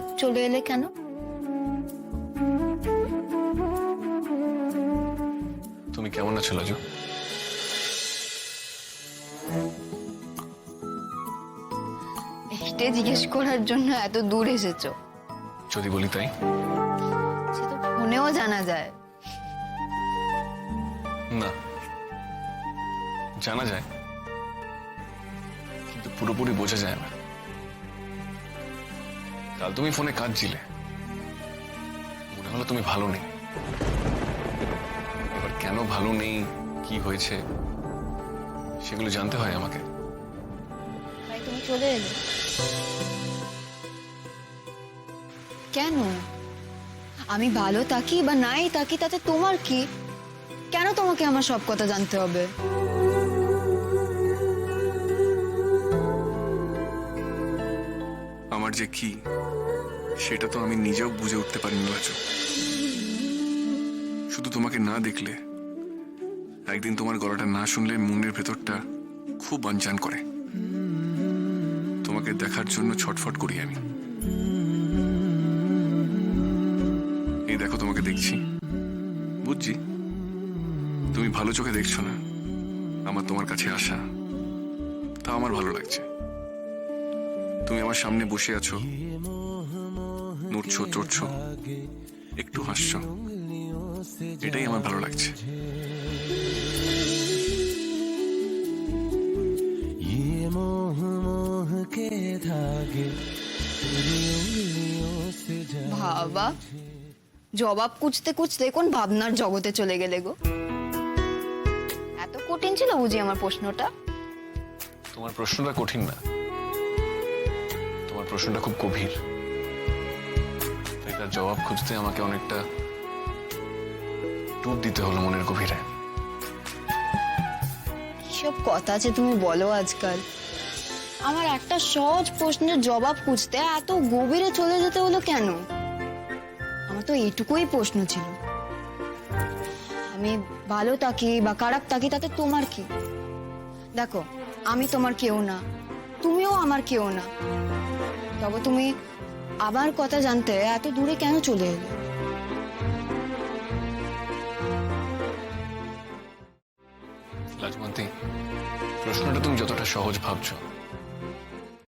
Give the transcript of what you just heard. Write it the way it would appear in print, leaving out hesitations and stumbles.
হঠাৎ চলে এলে কেন? তুমি কেমন আছো লাজু? এটা জিজ্ঞেস করার জন্য এত দূর এসেছো? যদি বলি তাই। সে তো ফোনেও জানা যায়। না, জানা যায় কিন্তু পুরোপুরি বোঝা যায় না। কাল তুমি ফোনে কাঁদছিলে, মনে হলো তুমি ভালো নেই। এবার কেন ভালো নেই, কি হয়েছে, সেগুলো জানতে হয় আমাকে। তাই তুমি চলে এলে কেন? আমি ভালো থাকি বা নাই থাকি তাতে তোমার কি? কেন তোমাকে আমার সব কথা জানতে হবে? আমার যে কি সেটা তো আমি নিজেও বুঝে উঠতে পারিনি লাজু। শুধু তোমাকে না দেখলে, একদিন তোমার গলাটা না শুনলে মনের ভেতরটা খুব আনচান করে। তোমাকে দেখার জন্য ছটফট করি আমি। এই দেখো তোমাকে দেখছি, বুঝছি তুমি ভালো চোখে দেখছো না। আমার তোমার কাছে আসা তা আমার ভালো লাগছে। তুমি আমার সামনে বসে আছো, নড়ছো চড়ছো, একটু হাসছো, এটাই আমার ভালো লাগছে। বাবা, জবাব খুঁজতে খুঁজতে কোন ভাবনার জগতে চলে গেলে গো? এত কঠিন ছিল বুঝি আমার প্রশ্নটা? তোমার প্রশ্নটা কঠিন না, তোমার প্রশ্নটা খুব গভীর। তাই তার জবাব খুঁজতে আমাকে অনেকটা ডুব দিতে হলো মনের গভীরে। সব কথা যে তুমি বলো আজকাল, আমার একটা সহজ প্রশ্নের জবাব খুঁজতে এত গভীরে চলে যেতে হলো কেন? আমার তো এইটুকুই প্রশ্ন ছিল, আমি ভালো থাকি বা খারাপ থাকি তাতে তোমার কি? দেখো, আমি তোমার কেউ না, তুমিও আমার কেউ না, তবে তুমি আবার কথা জানতে এত দূরে কেন চলে এলে? লাজমন্তী, প্রশ্নটা তুমি যতটা সহজ ভাবছো